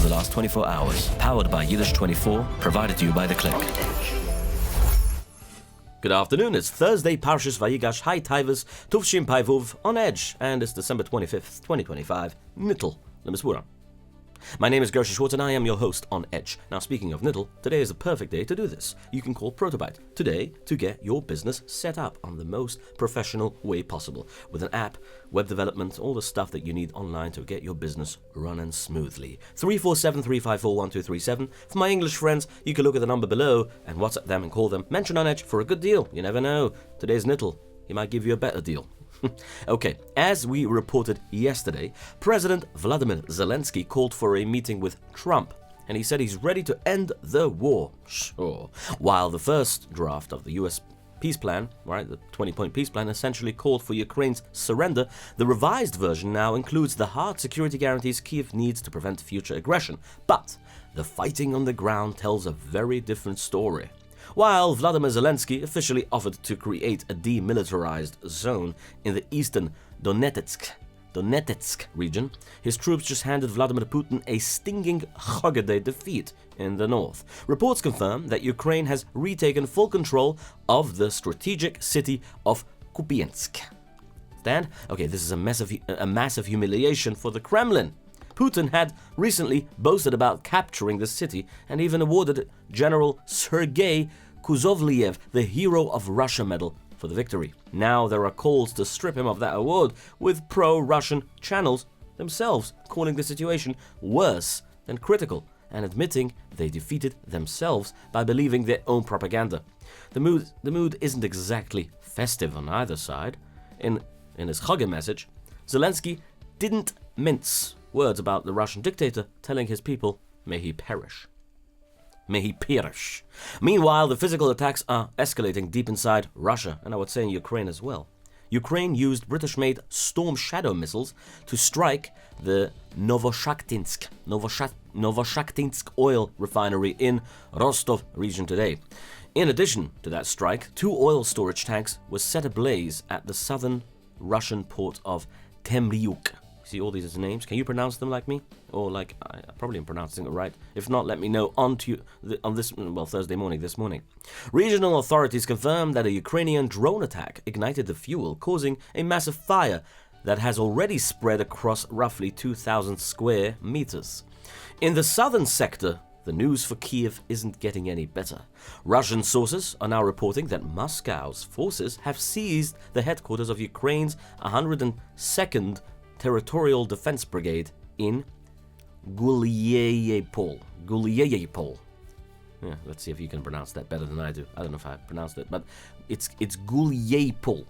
the last 24 hours. Powered by Yiddish24, provided to you by The Click. Good afternoon, it's Thursday, Parshas Vayigash, Hai Taivas, Tuvshim Paivuv, on Edge, and it's December 25th, 2025, Nittel, Lemiswura. My name is Gershy Schwarcz and I am your host on Edge. Now, speaking of Nittel, today is a perfect day to do this. You can call Protobyte today to get your business set up on the most professional way possible. With an app, web development, all the stuff that you need online to get your business running smoothly. 347-354-1237. For my English friends, you can look at the number below and WhatsApp them and call them. Mention on Edge for a good deal. You never know. Today's Nittel. He might give you a better deal. Okay, as we reported yesterday, President Vladimir Zelensky called for a meeting with Trump, and he said he's ready to end the war. Sure. While the first draft of the US peace plan, right, the 20-point peace plan, essentially called for Ukraine's surrender, the revised version now includes the hard security guarantees Kyiv needs to prevent future aggression. But the fighting on the ground tells a very different story. While Vladimir Zelensky officially offered to create a demilitarized zone in the eastern Donetsk region, his troops just handed Vladimir Putin a stinging Chogadei defeat in the north. Reports confirm that Ukraine has retaken full control of the strategic city of Kupiansk. Stand? Okay, this is a massive humiliation for the Kremlin. Putin had recently boasted about capturing the city and even awarded General Sergei Kuzovlev the Hero of Russia medal for the victory. Now there are calls to strip him of that award, with pro-Russian channels themselves calling the situation worse than critical and admitting they defeated themselves by believing their own propaganda. The mood isn't exactly festive on either side. In his Chagim message, Zelensky didn't mince words about the Russian dictator, telling his people, may he perish. May he perish. Meanwhile, the physical attacks are escalating deep inside Russia, and I would say in Ukraine as well. Ukraine used British-made Storm Shadow missiles to strike the Novoshaktinsk oil refinery in Rostov region today. In addition to that strike, 2 oil storage tanks were set ablaze at the southern Russian port of Temryuk. See all these names? Can you pronounce them like me? Or like, I probably am pronouncing it right. If not, let me know on this Thursday morning, this morning. Regional authorities confirmed that a Ukrainian drone attack ignited the fuel, causing a massive fire that has already spread across roughly 2,000 square meters. In the southern sector, the news for Kyiv isn't getting any better. Russian sources are now reporting that Moscow's forces have seized the headquarters of Ukraine's 102nd Territorial Defense Brigade in Gulieypol. Yeah, let's see if you can pronounce that better than I do. I don't know if I pronounced it, but it's Gulieypol,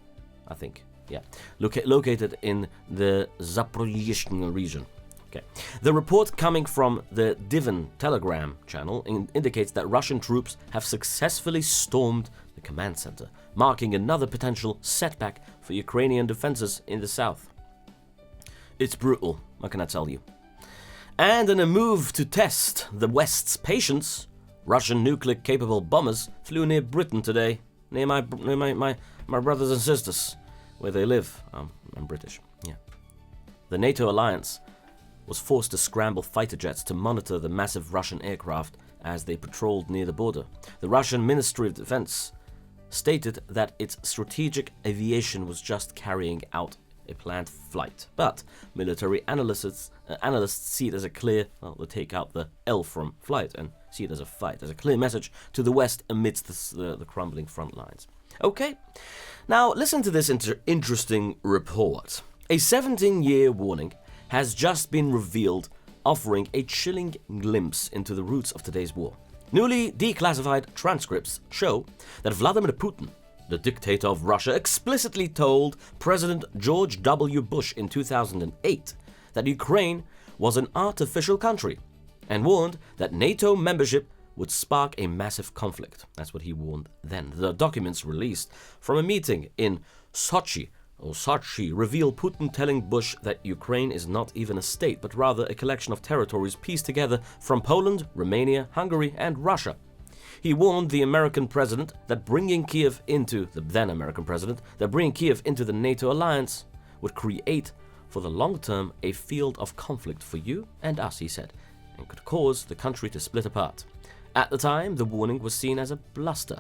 I think. Yeah, located in the Zaporizhzhia region. Okay. The report coming from the Divin Telegram channel indicates that Russian troops have successfully stormed the command center, marking another potential setback for Ukrainian defenses in the south. It's brutal, what can I tell you? And in a move to test the West's patience, Russian nuclear-capable bombers flew near Britain today, near my brothers and sisters, where they live. I'm British, yeah. The NATO alliance was forced to scramble fighter jets to monitor the massive Russian aircraft as they patrolled near the border. The Russian Ministry of Defense stated that its strategic aviation was just carrying out a planned flight, but military analysts see it as a clear, they take out the L from flight and see it as a fight, as a clear message to the West amidst the crumbling front lines. Okay, now listen to this interesting report. A 17-year warning has just been revealed, offering a chilling glimpse into the roots of today's war. Newly declassified transcripts show that Vladimir Putin, the dictator of Russia, explicitly told President George W. Bush in 2008 that Ukraine was an artificial country and warned that NATO membership would spark a massive conflict. That's what he warned then. The documents released from a meeting in Sochi reveal Putin telling Bush that Ukraine is not even a state, but rather a collection of territories pieced together from Poland, Romania, Hungary, and Russia. He warned the American president that bringing Kyiv into the NATO alliance would create, for the long term, a field of conflict for you and us, he said. and could cause the country to split apart. At the time, the warning was seen as a bluster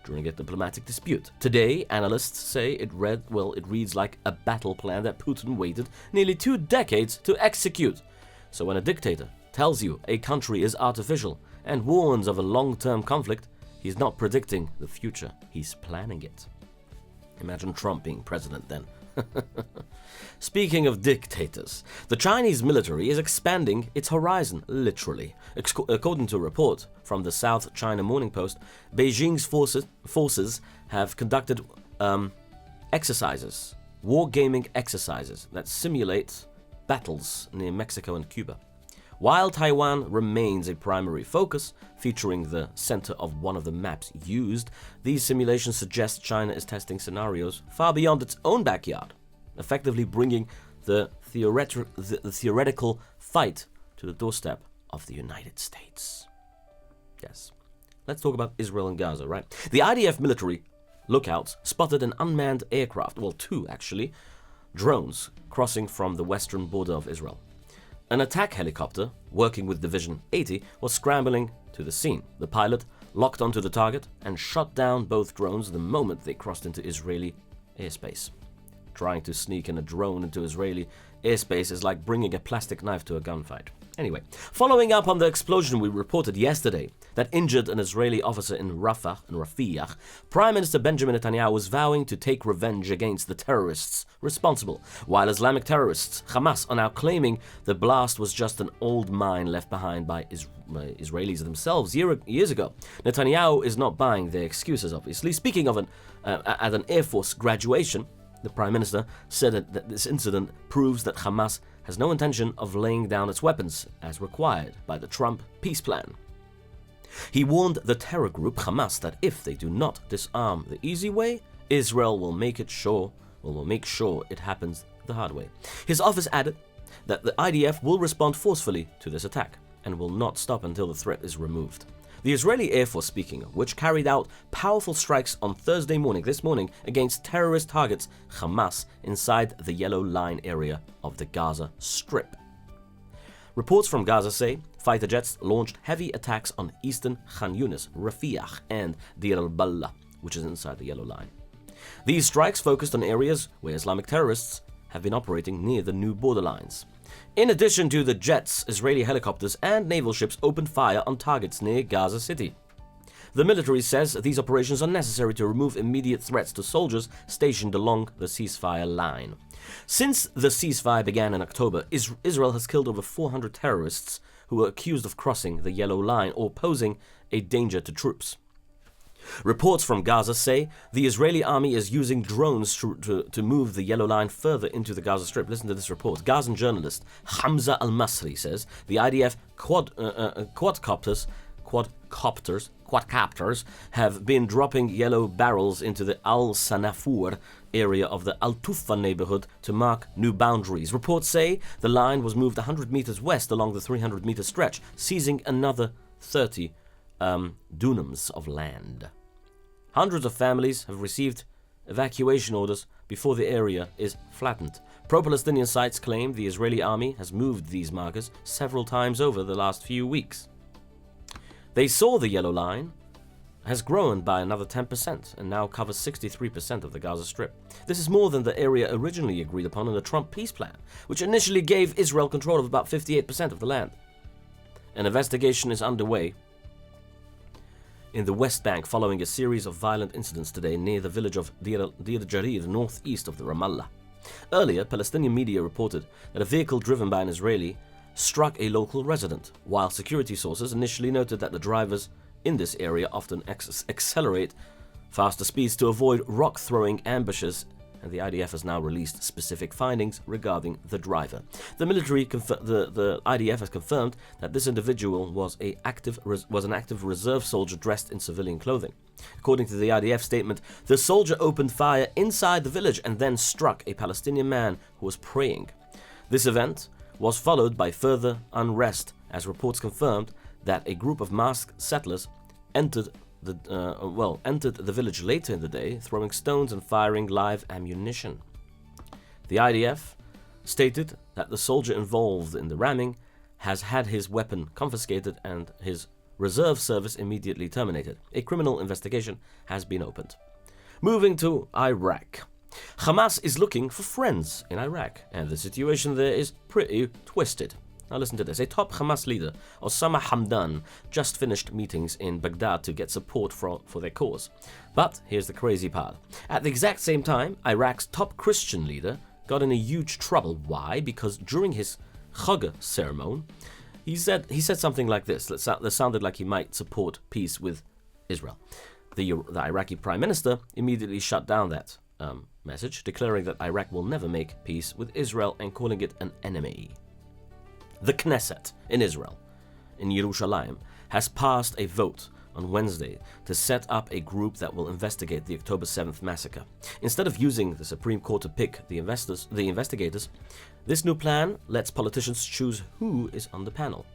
during a diplomatic dispute. Today, analysts say it reads like a battle plan that Putin waited nearly 2 decades to execute. So when a dictator tells you a country is artificial and warns of a long-term conflict, he's not predicting the future, he's planning it. Imagine Trump being president then. Speaking of dictators, the Chinese military is expanding its horizon, literally. According to a report from the South China Morning Post, Beijing's forces have conducted wargaming exercises that simulate battles near Mexico and Cuba. While Taiwan remains a primary focus, featuring the center of one of the maps used, these simulations suggest China is testing scenarios far beyond its own backyard, effectively bringing the theoretical fight to the doorstep of the United States. Yes. Let's talk about Israel and Gaza, right? The IDF military lookouts spotted an unmanned aircraft, well, 2 actually, drones crossing from the western border of Israel. An attack helicopter, working with Division 80, was scrambling to the scene. The pilot locked onto the target and shot down both drones the moment they crossed into Israeli airspace. Trying to sneak in a drone into Israeli airspace is like bringing a plastic knife to a gunfight. Anyway, following up on the explosion we reported yesterday that injured an Israeli officer in Rafah, Prime Minister Benjamin Netanyahu was vowing to take revenge against the terrorists responsible, while Islamic terrorists, Hamas, are now claiming the blast was just an old mine left behind by Israelis themselves years ago. Netanyahu is not buying their excuses, obviously. Speaking of at an Air Force graduation, the Prime Minister said that this incident proves that Hamas has no intention of laying down its weapons as required by the Trump peace plan. He warned the terror group Hamas that if they do not disarm the easy way, Israel will make sure it happens the hard way. His office added that the IDF will respond forcefully to this attack and will not stop until the threat is removed. The Israeli Air Force, speaking of which, carried out powerful strikes on this morning, against terrorist targets Hamas inside the Yellow Line area of the Gaza Strip. Reports from Gaza say fighter jets launched heavy attacks on eastern Khan Yunis, Rafah, and Deir al-Balah, which is inside the Yellow Line. These strikes focused on areas where Islamic terrorists have been operating near the new borderlines. In addition to the jets, Israeli helicopters and naval ships opened fire on targets near Gaza City. The military says these operations are necessary to remove immediate threats to soldiers stationed along the ceasefire line. Since the ceasefire began in October, Israel has killed over 400 terrorists who were accused of crossing the Yellow Line or posing a danger to troops. Reports from Gaza say the Israeli army is using drones to move the Yellow Line further into the Gaza Strip. Listen to this report. Gazan journalist Hamza al-Masri says the IDF quadcopters have been dropping yellow barrels into the Al-Sanafur area of the Al-Tufa neighborhood to mark new boundaries. Reports say the line was moved 100 meters west along the 300-meter stretch, seizing another 30 dunams of land. Hundreds of families have received evacuation orders before the area is flattened. Pro-Palestinian sites claim the Israeli army has moved these markers several times over the last few weeks. They saw the Yellow Line has grown by another 10% and now covers 63% of the Gaza Strip. This is more than the area originally agreed upon in the Trump peace plan, which initially gave Israel control of about 58% of the land. An investigation is underway in the West Bank following a series of violent incidents today near the village of Deir al-Jarir, northeast of the Ramallah. Earlier, Palestinian media reported that a vehicle driven by an Israeli struck a local resident, while security sources initially noted that the drivers in this area often accelerate faster speeds to avoid rock-throwing ambushes, and the IDF has now released specific findings regarding the driver. The IDF has confirmed that this individual was an active reserve soldier dressed in civilian clothing. According to the IDF statement, the soldier opened fire inside the village and then struck a Palestinian man who was praying. This event was followed by further unrest, as reports confirmed that a group of masked settlers entered the village later in the day, throwing stones and firing live ammunition. The IDF stated that the soldier involved in the ramming has had his weapon confiscated and his reserve service immediately terminated. A criminal investigation has been opened. Moving to Iraq. Hamas is looking for friends in Iraq, and the situation there is pretty twisted. Now listen to this. A top Hamas leader, Osama Hamdan, just finished meetings in Baghdad to get support for their cause. But here's the crazy part. At the exact same time, Iraq's top Christian leader got in a huge trouble. Why? Because during his Chag ceremony, he said something like this that sounded like he might support peace with Israel. The Iraqi prime minister immediately shut down that message, declaring that Iraq will never make peace with Israel and calling it an enemy. The Knesset in Israel, in Yerushalayim, has passed a vote on Wednesday to set up a group that will investigate the October 7th massacre. Instead of using the Supreme Court to pick the investigators, this new plan lets politicians choose who is on the panel.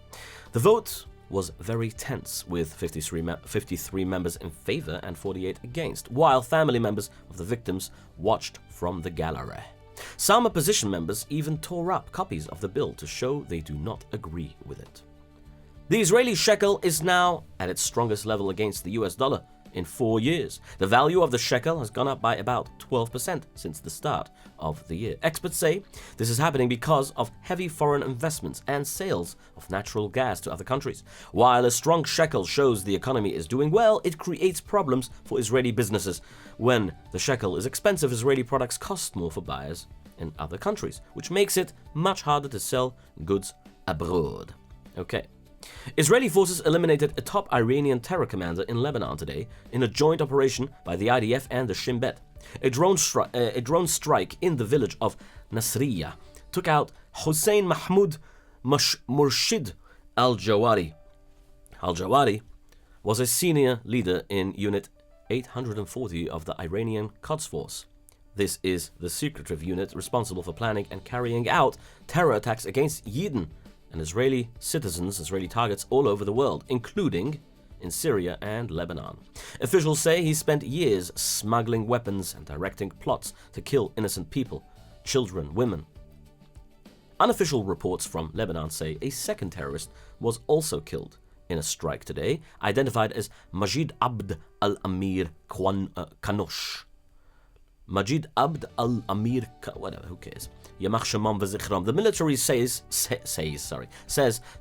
The vote was very tense, with 53 members in favor and 48 against, while family members of the victims watched from the gallery. Some opposition members even tore up copies of the bill to show they do not agree with it. The Israeli shekel is now at its strongest level against the US dollar in 4 years. The value of the shekel has gone up by about 12% since the start of the year. Experts say this is happening because of heavy foreign investments and sales of natural gas to other countries. While a strong shekel shows the economy is doing well, it creates problems for Israeli businesses. When the shekel is expensive, Israeli products cost more for buyers in other countries, which makes it much harder to sell goods abroad. Okay. Israeli forces eliminated a top Iranian terror commander in Lebanon today in a joint operation by the IDF and the Shin Bet. A drone strike in the village of Nasriya took out Hossein Mahmoud Murshid al-Jawari. Al-Jawari was a senior leader in Unit 840 of the Iranian Quds Force. This is the secretive unit responsible for planning and carrying out terror attacks against Yidden and Israeli citizens, Israeli targets all over the world, including in Syria and Lebanon. Officials say he spent years smuggling weapons and directing plots to kill innocent people, children, women. Unofficial reports from Lebanon say a second terrorist was also killed in a strike today, identified as Majid Abd al-Amir Kanosh. Majid Abd al-Amir, whatever, who cares? The military says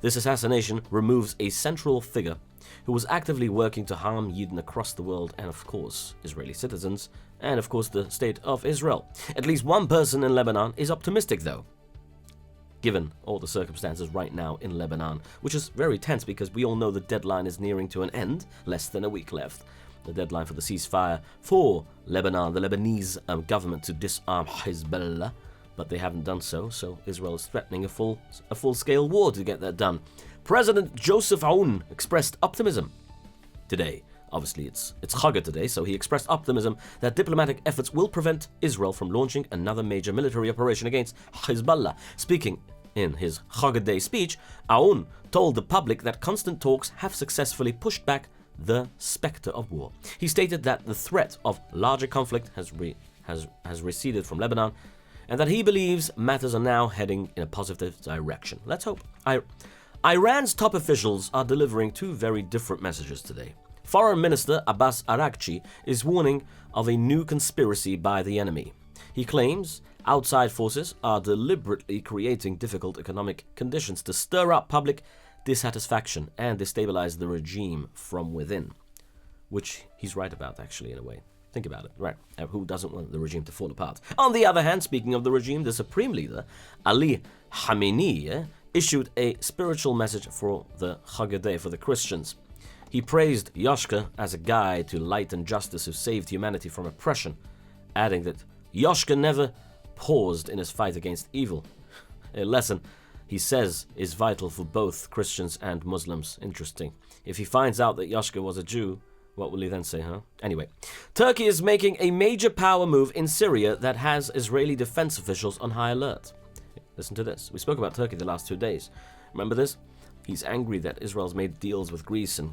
this assassination removes a central figure who was actively working to harm Yidden across the world and, of course, Israeli citizens, and, of course, the state of Israel. At least one person in Lebanon is optimistic, though, given all the circumstances right now in Lebanon, which is very tense because we all know the deadline is nearing to an end, less than a week left. The deadline for the ceasefire for Lebanon, the Lebanese government to disarm Hezbollah, but they haven't done so, so Israel is threatening a full-scale war to get that done. President Joseph Aoun expressed optimism today. Obviously, it's Chag today, so he expressed optimism that diplomatic efforts will prevent Israel from launching another major military operation against Hezbollah. Speaking in his Chag Day speech, Aoun told the public that constant talks have successfully pushed back the specter of war. He stated that the threat of larger conflict has receded from Lebanon, and that he believes matters are now heading in a positive direction. Let's hope. Iran's top officials are delivering two very different messages today. Foreign Minister Abbas Araghchi is warning of a new conspiracy by the enemy. He claims outside forces are deliberately creating difficult economic conditions to stir up public dissatisfaction and destabilize the regime from within. Which he's right about, actually, in a way. Think about it, right? Who doesn't want the regime to fall apart? On the other hand, speaking of the regime, the supreme leader, Ali Khamenei, issued a spiritual message for the Chag Day for the Christians. He praised Yoshka as a guide to light and justice who saved humanity from oppression, adding that Yoshka never paused in his fight against evil. A lesson, he says, is vital for both Christians and Muslims. Interesting. If he finds out that Yoshka was a Jew, what will he then say, huh? Anyway, Turkey is making a major power move in Syria that has Israeli defense officials on high alert. Listen to this. We spoke about Turkey the last 2 days. Remember this? He's angry that Israel's made deals with Greece and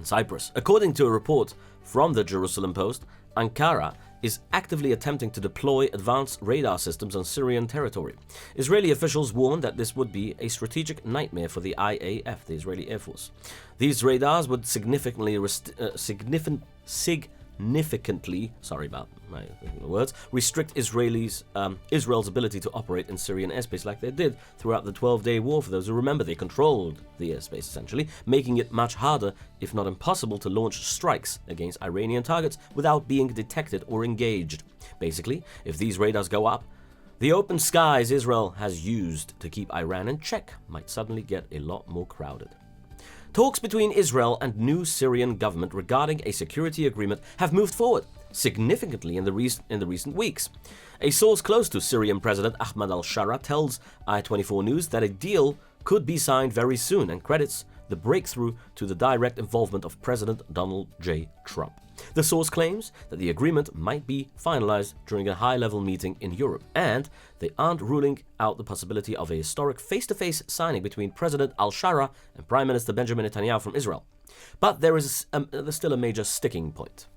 Cyprus. According to a report from the Jerusalem Post, Ankara is actively attempting to deploy advanced radar systems on Syrian territory. Israeli officials warned that this would be a strategic nightmare for the IAF, the Israeli Air Force. These radars would significantly sorry about my words, restrict Israel's ability to operate in Syrian airspace like they did throughout the 12-day war. For those who remember, they controlled the airspace essentially, making it much harder, if not impossible, to launch strikes against Iranian targets without being detected or engaged. Basically, if these radars go up, the open skies Israel has used to keep Iran in check might suddenly get a lot more crowded. Talks between Israel and new Syrian government regarding a security agreement have moved forward significantly in the recent weeks. A source close to Syrian President Ahmad al-Shara tells I24 News that a deal could be signed very soon and credits the breakthrough to the direct involvement of President Donald J. Trump. The source claims that the agreement might be finalized during a high-level meeting in Europe, and they aren't ruling out the possibility of a historic face-to-face signing between President al-Shara and Prime Minister Benjamin Netanyahu from Israel. But there's still a major sticking point.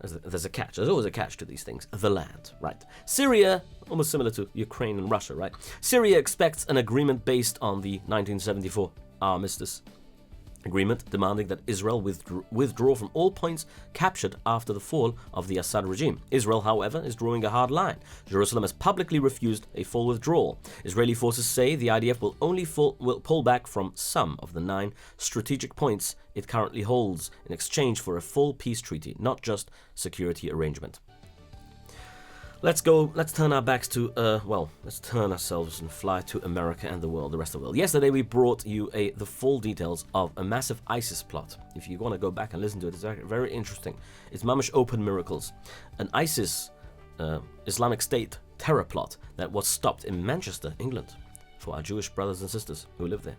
There's a catch. There's always a catch to these things. The land, right? Syria, almost similar to Ukraine and Russia, right? Syria expects an agreement based on the 1974 armistice agreement, demanding that Israel withdraw from all points captured after the fall of the Assad regime. Israel, however, is drawing a hard line. Jerusalem has publicly refused a full withdrawal. Israeli forces say the IDF will pull back from some of the 9 strategic points it currently holds in exchange for a full peace treaty, not just security arrangement. Let's turn our backs to, let's turn ourselves and fly to America and the rest of the world. Yesterday we brought you the full details of a massive ISIS plot. If you want to go back and listen to it, it's very interesting. It's mamish open miracles. An ISIS, Islamic State terror plot that was stopped in Manchester, England, for our Jewish brothers and sisters who live there.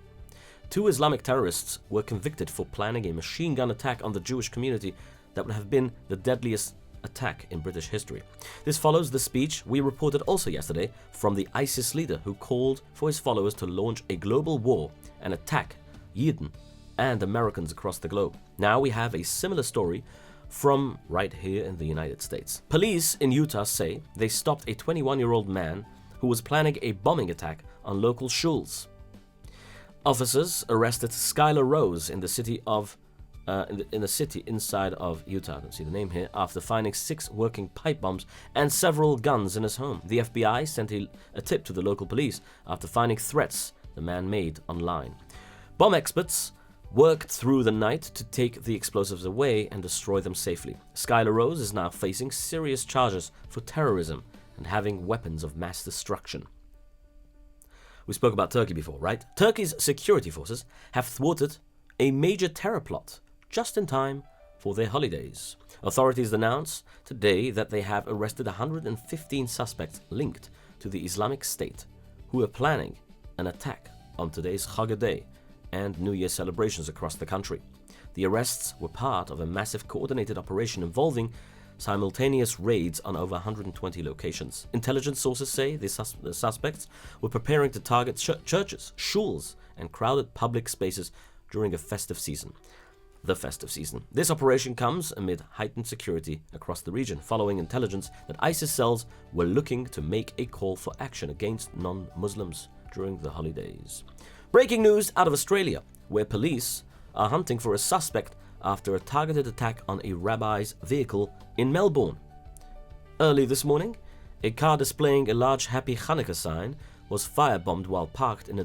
2 Islamic terrorists were convicted for planning a machine gun attack on the Jewish community that would have been the deadliest attack in British history. This follows the speech we reported also yesterday from the ISIS leader who called for his followers to launch a global war and attack Yidden and Americans across the globe. Now we have a similar story from right here in the United States. Police in Utah say they stopped a 21-year-old man who was planning a bombing attack on local shuls. Officers arrested Skylar Rose in the city inside of Utah, I don't see the name here, after finding 6 working pipe bombs and several guns in his home. The FBI sent a tip to the local police after finding threats the man made online. Bomb experts worked through the night to take the explosives away and destroy them safely. Skylar Rose is now facing serious charges for terrorism and having weapons of mass destruction. We spoke about Turkey before, right? Turkey's security forces have thwarted a major terror plot just in time for their holidays. Authorities announced today that they have arrested 115 suspects linked to the Islamic State who are planning an attack on today's Holiday and New Year celebrations across the country. The arrests were part of a massive coordinated operation involving simultaneous raids on over 120 locations. Intelligence sources say the suspects were preparing to target churches, shuls, and crowded public spaces during the festive season. This operation comes amid heightened security across the region, following intelligence that ISIS cells were looking to make a call for action against non-Muslims during the holidays. Breaking news out of Australia, where police are hunting for a suspect after a targeted attack on a rabbi's vehicle in Melbourne. Early this morning, a car displaying a large Happy Hanukkah sign was firebombed while parked in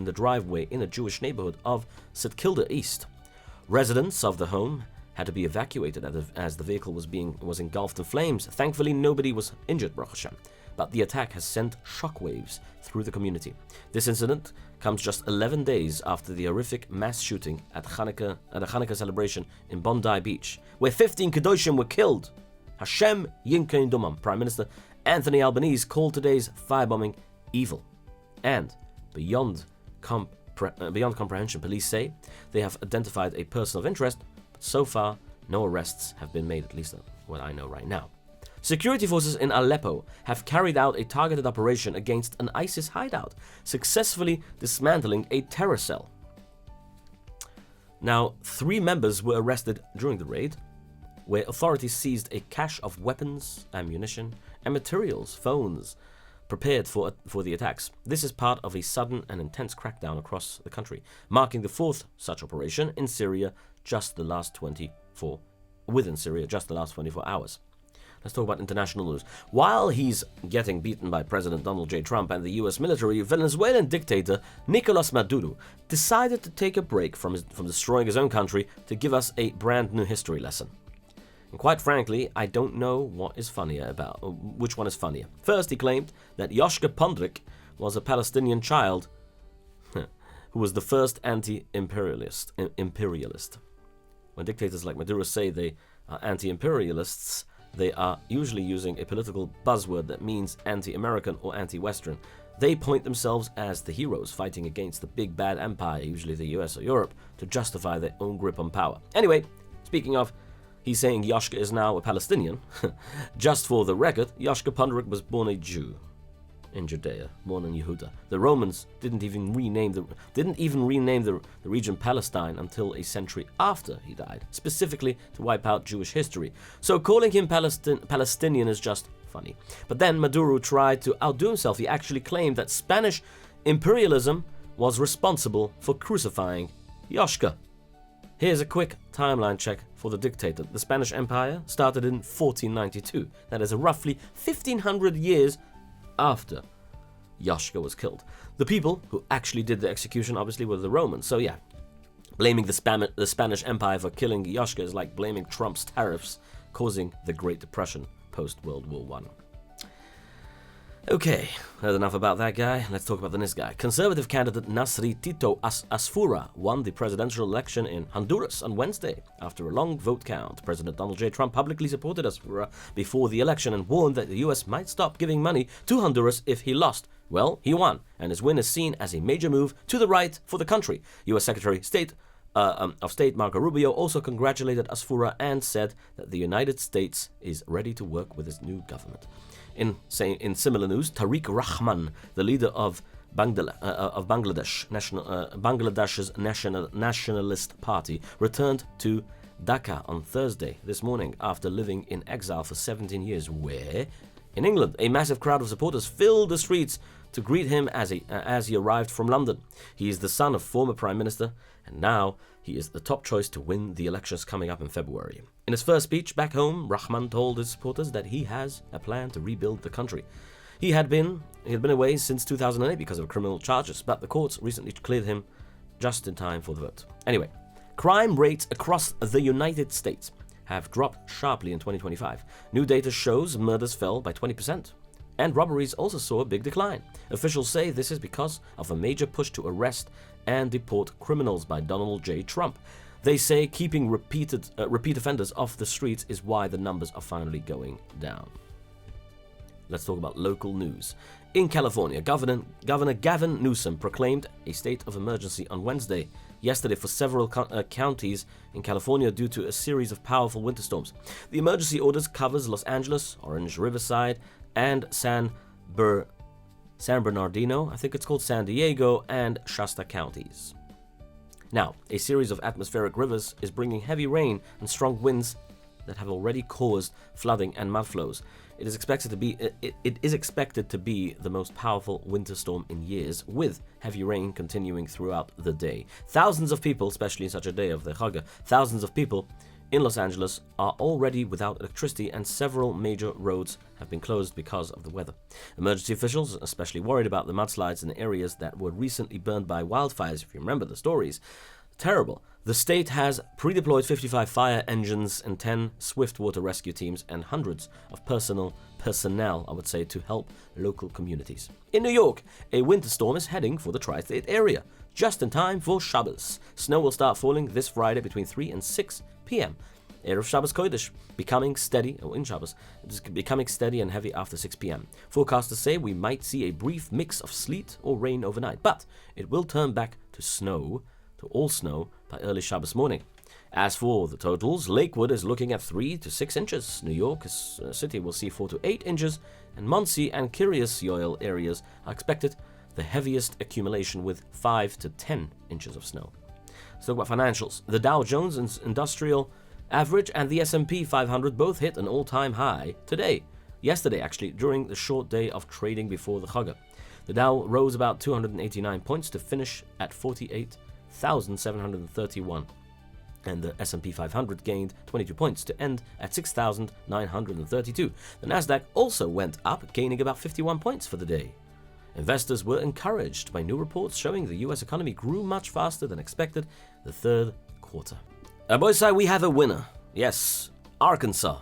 the driveway in a Jewish neighborhood of St Kilda East. Residents of the home had to be evacuated as the vehicle was engulfed in flames. Thankfully, nobody was injured, Baruch Hashem, but the attack has sent shockwaves through the community. This incident comes just 11 days after the horrific mass shooting at a Hanukkah celebration in Bondi Beach, where 15 Kedoshim were killed. Hashem Yinkein Dumam. Prime Minister Anthony Albanese called today's firebombing evil and beyond comprehension. Police say they have identified a person of interest, but so far no arrests have been made, at least what I know right now. Security forces in Aleppo have carried out a targeted operation against an ISIS hideout, successfully dismantling a terror cell. Now, 3 members were arrested during the raid. where authorities seized a cache of weapons, ammunition, and materials, phones, prepared for the attacks. This is part of a sudden and intense crackdown across the country, marking the fourth such operation in Syria within Syria just the last 24 hours. Let's talk about international news. While he's getting beaten by President Donald J. Trump and the U.S. military, Venezuelan dictator Nicolas Maduro decided to take a break from destroying his own country to give us a brand new history lesson. And quite frankly, I don't know which one is funnier. First, he claimed that Yoshka was a Palestinian child who was the first anti-imperialist. When dictators like Maduro say they are anti-imperialists, they are usually using a political buzzword that means anti-American or anti-Western. They point themselves as the heroes fighting against the big bad empire, usually the US or Europe, to justify their own grip on power. Anyway, speaking of, he's saying Yoshka is now a Palestinian. Just for the record, Yoshka was born a Jew in Judea, born in Yehuda. The Romans didn't even rename the region Palestine until a century after he died, specifically to wipe out Jewish history. So calling him Palestinian is just funny. But then Maduro tried to outdo himself. He actually claimed that Spanish imperialism was responsible for crucifying Yoshka. Here's a quick timeline check for the dictator. The Spanish Empire started in 1492. That is roughly 1500 years after Yoshka was killed. The people who actually did the execution obviously were the Romans. So yeah, blaming the Spanish Empire for killing Yoshka is like blaming Trump's tariffs causing the Great Depression post-World War I. Okay, heard enough about that guy. Let's talk about the next guy. Conservative candidate Nasri Tito Asfura won the presidential election in Honduras on Wednesday. After a long vote count, President Donald J. Trump publicly supported Asfura before the election and warned that the U.S. might stop giving money to Honduras if he lost. Well, he won, and his win is seen as a major move to the right for the country. U.S. Secretary of State Marco Rubio also congratulated Asfura and said that the United States is ready to work with his new government. In similar news, Tariq Rahman, the leader of Bangladesh's nationalist party, returned to Dhaka on Thursday this morning after living in exile for 17 years. Where? In England. A massive crowd of supporters filled the streets to greet him as he arrived from London. He is the son of former Prime Minister, and now he is the top choice to win the elections coming up in February. In his first speech back home, Rahman told his supporters that he has a plan to rebuild the country. He had been away since 2008 because of criminal charges, but the courts recently cleared him just in time for the vote. Anyway, crime rates across the United States have dropped sharply in 2025. New data shows murders fell by 20%, and robberies also saw a big decline. Officials say this is because of a major push to arrest and deport criminals by Donald J. Trump. They say keeping repeat offenders off the streets is why the numbers are finally going down. Let's talk about local news. In California, Governor Gavin Newsom proclaimed a state of emergency on yesterday for several counties in California due to a series of powerful winter storms. The emergency orders covers Los Angeles, Orange Riverside, and San Bernardino, I think it's called San Diego, and Shasta counties. Now, a series of atmospheric rivers is bringing heavy rain and strong winds that have already caused flooding and mudflows. It is expected to be the most powerful winter storm in years, with heavy rain continuing throughout the day. Thousands of people, especially in such a day of the Chag, thousands of people in Los Angeles are already without electricity, and several major roads have been closed because of the weather. Emergency officials are especially worried about the mudslides in areas that were recently burned by wildfires. If you remember the stories, terrible. The state has pre-deployed 55 fire engines and 10 swift water rescue teams and hundreds of personnel, I would say, to help local communities. In New York, a winter storm is heading for the tri-state area, just in time for Shabbos. Snow will start falling this Friday between 3 and 6 p.m. Erev Shabbos Kodesh, becoming steady and heavy after 6 p.m. Forecasters say we might see a brief mix of sleet or rain overnight, but it will turn back to all snow by early Shabbos morning. As for the totals, Lakewood is looking at 3 to 6 inches. New York City will see 4 to 8 inches, and Monsey and Kiryas Yoel areas are expected the heaviest accumulation with 5 to 10 inches of snow. Let's talk about financials. The Dow Jones Industrial average and the S&P 500 both hit an all-time high yesterday actually, during the short day of trading before the Chag. The Dow rose about 289 points to finish at 48,731. And the S&P 500 gained 22 points to end at 6,932. The Nasdaq also went up, gaining about 51 points for the day. Investors were encouraged by new reports showing the US economy grew much faster than expected the third quarter. Boys, we have a winner. Yes, Arkansas.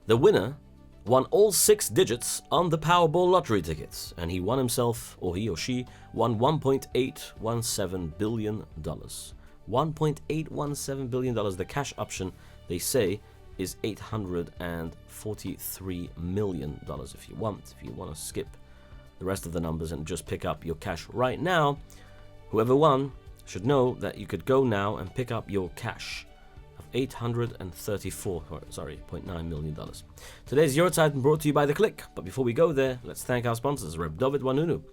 The winner won all 6 digits on the Powerball lottery tickets, and he won himself, or he or she, won $1.817 billion. $1.817 billion. The cash option, they say, is $843 million if you want to skip the rest of the numbers and just pick up your cash right now. Whoever won should know that you could go now and pick up your cash of $834.9 million. Today's Yortzeit brought to you by The Click. But before we go there, let's thank our sponsors, Reb David Wanunu.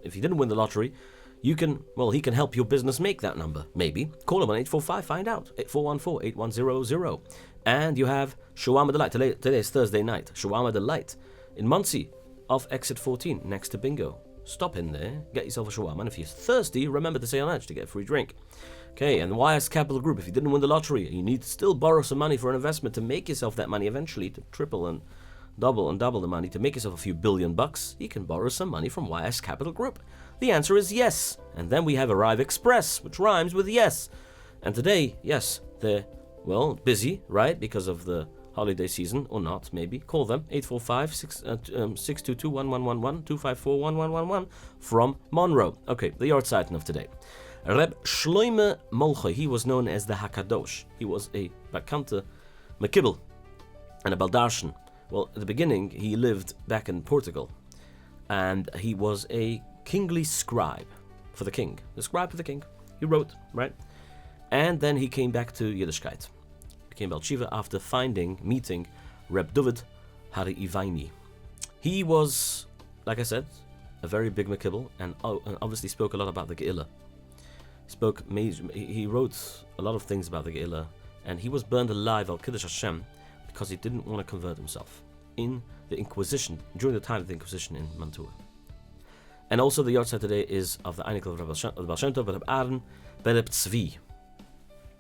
If you didn't win the lottery, he can help your business make that number. Maybe. Call him on 845, find out. 8414-8100. And you have Shawarma Delight. Today is Thursday night. Shawarma Delight in Muncie off exit 14 next to Bingo. Stop in there, get yourself a shawarma, and if you're thirsty, remember to say on edge to get a free drink. Okay, and the YS Capital Group, if you didn't win the lottery, you need to still borrow some money for an investment to make yourself that money eventually, to triple and double the money, to make yourself a few $billion bucks, you can borrow some money from YS Capital Group. The answer is yes. And then we have Arrive Express, which rhymes with yes. And today, yes, they're, busy, right, because of the holiday season, or not, maybe. Call them, 845-622-1111, 254-1111, from Monroe. Okay, the Yortzeit of today. Reb Shloime Molchoy, he was known as the Hakadosh. He was a Bakante Mekibel and a Baldarshan. Well, at the beginning, he lived back in Portugal, and he was a kingly scribe for the king. The scribe for the king. He wrote, right? And then he came back to Yiddishkeit. Became Balchiva after meeting Reb David Hari Ivaini. He was, like I said, a very big Mekibel, and obviously spoke a lot about the Ge'ila. He wrote a lot of things about the Ge'ila, and he was burned alive al Kiddush Hashem because he didn't want to convert himself in the Inquisition, during the time of the Inquisition in Mantua. And also the Yortzeit today is of the Einikl of the Baal Shem Tov, Reb Aaron ben Reb Tzvi.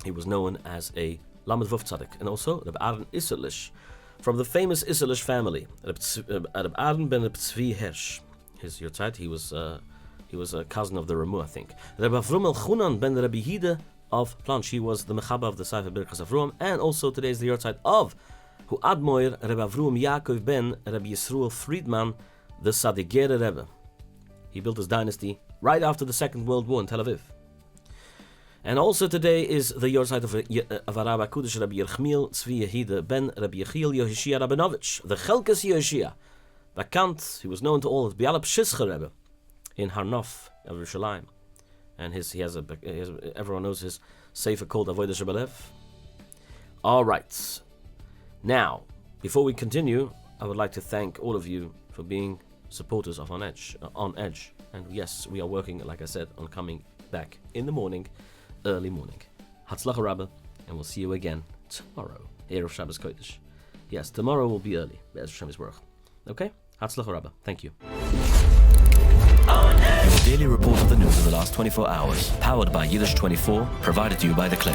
He was known as a Lamed Vov Tzadik, and also Reb Aaron Isserlich, from the famous Isserlich family, Reb Aaron ben Reb Tzvi Hirsch. His Yortzeit, he was a cousin of the Ramu, I think. Reb Avrum El-Chunan ben Rabbi Hida of Planch, he was the Mechaba of the Sefer Birkas Avrum, and also today is the Yortzeit of Hu Admoir Reb Avrum Yaakov ben Rabbi Yisroel Friedman, the Sadigere Rebbe. He built his dynasty right after the Second World War in Tel Aviv. And also today is the Yortzeit of Rabbi Kudish Rabbi Yerchmiel Tzvi Yehida ben Rabbi Yechiel Yehoshia Rabinovich, the Chelkes Yehoshia. Vakant, he was known to all as Bialab Shischa Rebbe in Harnof of Yerushalayim. And everyone knows his sefer called Avodah Shebelev. All right. Now, before we continue, I would like to thank all of you for being supporters of On Edge. And yes, we are working, like I said, on coming back in the morning, early morning. Hatzlacha Rabba, and we'll see you again tomorrow. Erev Shabbos Kodesh. Yes, tomorrow will be early. Be'ez Shabbos Baruch. Okay? Hatzlacha Rabba. Thank you. Your daily report of the news of the last 24 hours, powered by Yiddish24, provided to you by The Click.